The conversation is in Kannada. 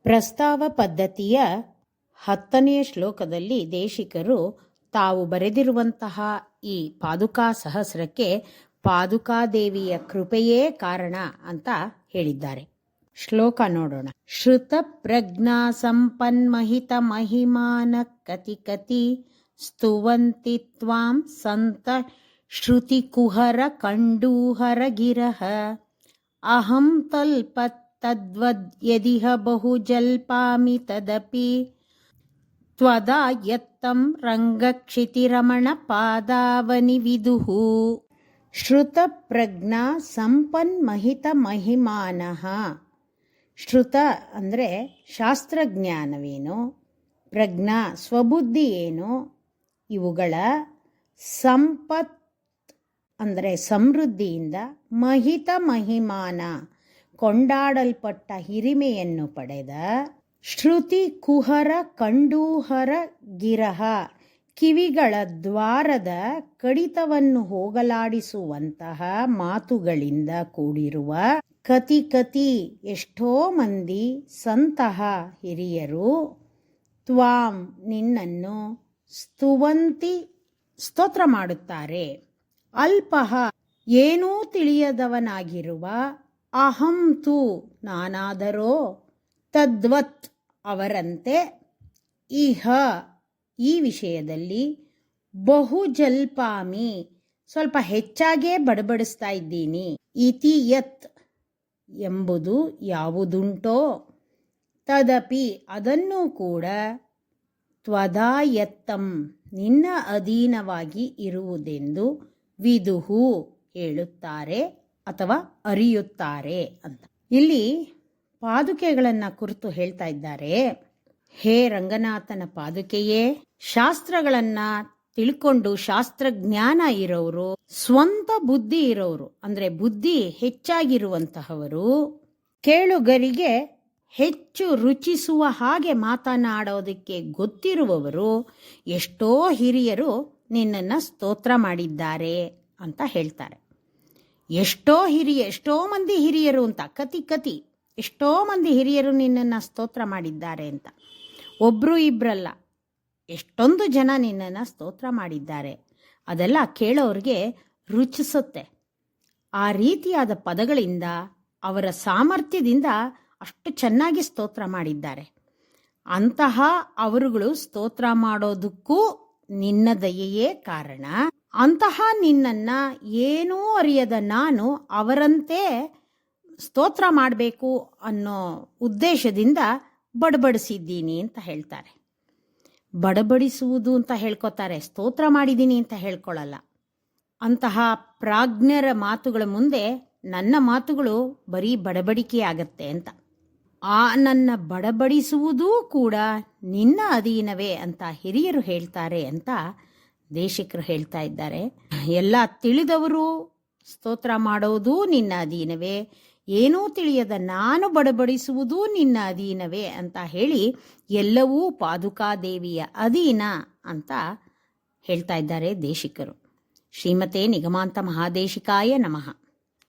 ಪ್ರಸ್ತಾವ ಪದ್ಧತಿಯ 10ನೇ ಶ್ಲೋಕದಲ್ಲಿ ದೇಶಿಕರು ತಾವು ಬರೆದಿರುವಂತಹ ಈ ಪಾದುಕಾ ಸಹಸ್ರಕ್ಕೆ ಪಾದುಕಾದೇವಿಯ ಕೃಪೆಯೇ ಕಾರಣ ಅಂತ ಹೇಳಿದ್ದಾರೆ. ಶ್ಲೋಕ ನೋಡೋಣ. ಶ್ರುತ ಪ್ರಜ್ಞಾ ಸಂಪನ್ಮಹಿತ ಮಹಿಮಾನ ಕತಿ ಕತಿ ಸ್ತುವಂತಿ ತ್ವಾಂ ಸಂತ ಶ್ರುತಿ ಕುಹರ ಕಂಡೂಹರ ಗಿರಹ ಅಹಂ ತಲ್ಪತ್ ತದ್ವದ್ ಯದಿಹ ಬಹು ಜಲ್ಪಾಮಿ ತದಪಿ ತ್ವದಾ ಯತ್ತಂ ರಂಗಕ್ಷಿತಿರಮಣ ಪಾದಾವನಿ ವಿದುಃ. ಶ್ರುತ ಪ್ರಜ್ಞಾ ಸಂಪನ್ಮಹಿತ ಮಹಿಮಾನಃ. ಶ್ರುತ ಅಂದರೆ ಶಾಸ್ತ್ರಜ್ಞಾನವೇನೋ, ಪ್ರಜ್ಞಾ ಸ್ವಬುದ್ಧಿ ಏನೋ, ಇವುಗಳ ಸಂಪತ್ ಅಂದರೆ ಸಮೃದ್ಧಿಯಿಂದ, ಮಹಿತ ಮಹಿಮಾನ ಕೊಂಡಾಡಲ್ಪಟ್ಟ ಹಿರಿಮೆಯನ್ನು ಪಡೆದ, ಶ್ರುತಿ ಕುಹರ ಕಂಡೂಹರ ಗಿರಹ ಕಿವಿಗಳ ದ್ವಾರದ ಕಡಿತವನ್ನು ಹೋಗಲಾಡಿಸುವಂತಹ ಮಾತುಗಳಿಂದ ಕೂಡಿರುವ, ಕತಿ ಕತಿ ಎಷ್ಟೋ ಮಂದಿ ಸಂತಹ ಹಿರಿಯರು, ತ್ವಾಂ ನಿನ್ನನ್ನು, ಸ್ತುವಂತಿ ಸ್ತೋತ್ರ ಮಾಡುತ್ತಾರೆ, ಅಲ್ಪಃ ಏನೂ ತಿಳಿಯದವನಾಗಿರುವ, ಅಹಂ ತು ನಾನಾದರೋ, ತದ್ವತ್ ಅವರಂತೆ, ಇಹ ಈ ವಿಷಯದಲ್ಲಿ, ಬಹು ಜಲ್ಪಾಮಿ ಸ್ವಲ್ಪ ಹೆಚ್ಚಾಗೇ ಬಡಬಡಿಸ್ತಾ ಇದ್ದೀನಿ, ಇತಿ ಯತ್ ಎಂಬುದು ಯಾವುದುಂಟೋ, ತದಪಿ ಅದನ್ನೂ ಕೂಡ, ತ್ವದಾ ಯತ್ತಂ ನಿನ್ನ ಅಧೀನವಾಗಿ ಇರುವುದೆಂದು, ವಿದುಹು ಹೇಳುತ್ತಾರೆ ಅಥವಾ ಅರಿಯುತ್ತಾರೆ ಅಂತ. ಇಲ್ಲಿ ಪಾದುಕೆಗಳನ್ನು ಕುರಿತು ಹೇಳ್ತಾ ಇದ್ದಾರೆ. ಹೇ ರಂಗನಾಥನ ಪಾದುಕೆಯೇ, ಶಾಸ್ತ್ರಗಳನ್ನ ತಿಳ್ಕೊಂಡು ಶಾಸ್ತ್ರಜ್ಞಾನ ಇರೋರು, ಸ್ವಂತ ಬುದ್ಧಿ ಇರೋರು ಅಂದ್ರೆ ಬುದ್ಧಿ ಹೆಚ್ಚಾಗಿರುವಂತಹವರು, ಕೇಳುಗರಿಗೆ ಹೆಚ್ಚು ರುಚಿಸುವ ಹಾಗೆ ಮಾತನಾಡೋದಕ್ಕೆ ಗೊತ್ತಿರುವವರು, ಎಷ್ಟೋ ಹಿರಿಯರು ನಿನ್ನನ್ನು ಸ್ತೋತ್ರ ಮಾಡಿದ್ದಾರೆ ಅಂತ ಹೇಳ್ತಾರೆ. ಎಷ್ಟೋ ಮಂದಿ ಹಿರಿಯರು ಅಂತ, ಕತಿ ಕತಿ ಎಷ್ಟೋ ಮಂದಿ ಹಿರಿಯರು ನಿನ್ನನ್ನು ಸ್ತೋತ್ರ ಮಾಡಿದ್ದಾರೆ ಅಂತ. ಒಬ್ರು ಇಬ್ರಲ್ಲ, ಎಷ್ಟೊಂದು ಜನ ನಿನ್ನನ್ನು ಸ್ತೋತ್ರ ಮಾಡಿದ್ದಾರೆ. ಅದೆಲ್ಲ ಕೇಳೋರಿಗೆ ರುಚಿಸುತ್ತೆ. ಆ ರೀತಿಯಾದ ಪದಗಳಿಂದ, ಅವರ ಸಾಮರ್ಥ್ಯದಿಂದ ಅಷ್ಟು ಚೆನ್ನಾಗಿ ಸ್ತೋತ್ರ ಮಾಡಿದ್ದಾರೆ. ಅಂತಹ ಅವರುಗಳು ಸ್ತೋತ್ರ ಮಾಡೋದಕ್ಕೂ ನಿನ್ನ ದಯೆಯೇ ಕಾರಣ. ಅಂತಹ ನಿನ್ನನ್ನು ಏನೂ ಅರಿಯದ ನಾನು ಅವರಂತೆ ಸ್ತೋತ್ರ ಮಾಡಬೇಕು ಅನ್ನೋ ಉದ್ದೇಶದಿಂದ ಬಡಬಡಿಸಿದ್ದೀನಿ ಅಂತ ಹೇಳ್ತಾರೆ. ಬಡಬಡಿಸುವುದು ಅಂತ ಹೇಳ್ಕೊತಾರೆ, ಸ್ತೋತ್ರ ಮಾಡಿದ್ದೀನಿ ಅಂತ ಹೇಳ್ಕೊಳ್ಳಲ್ಲ. ಅಂತಹ ಪ್ರಾಜ್ಞರ ಮಾತುಗಳ ಮುಂದೆ ನನ್ನ ಮಾತುಗಳು ಬರೀ ಬಡಬಡಿಕೆ ಆಗತ್ತೆ ಅಂತ. ಆ ನನ್ನ ಬಡಬಡಿಸುವುದೂ ಕೂಡ ನಿನ್ನ ಅಧೀನವೇ ಅಂತ ಹಿರಿಯರು ಹೇಳ್ತಾರೆ ಅಂತ ದೇಶಿಕರು ಹೇಳ್ತಾ ಇದ್ದಾರೆ. ಎಲ್ಲ ತಿಳಿದವರು ಸ್ತೋತ್ರ ಮಾಡೋದು ನಿನ್ನ ಅಧೀನವೇ, ಏನೂ ತಿಳಿಯದ ನಾನು ಬಡಬಡಿಸುವುದೂ ನಿನ್ನ ಅಧೀನವೇ ಅಂತ ಹೇಳಿ ಎಲ್ಲವೂ ಪಾದುಕಾದೇವಿಯ ಅಧೀನ ಅಂತ ಹೇಳ್ತಾ ಇದ್ದಾರೆ ದೇಶಿಕರು. ಶ್ರೀಮತೆ ನಿಗಮಾಂತ ಮಹಾದೇಶಿಕಾಯ ನಮಃ.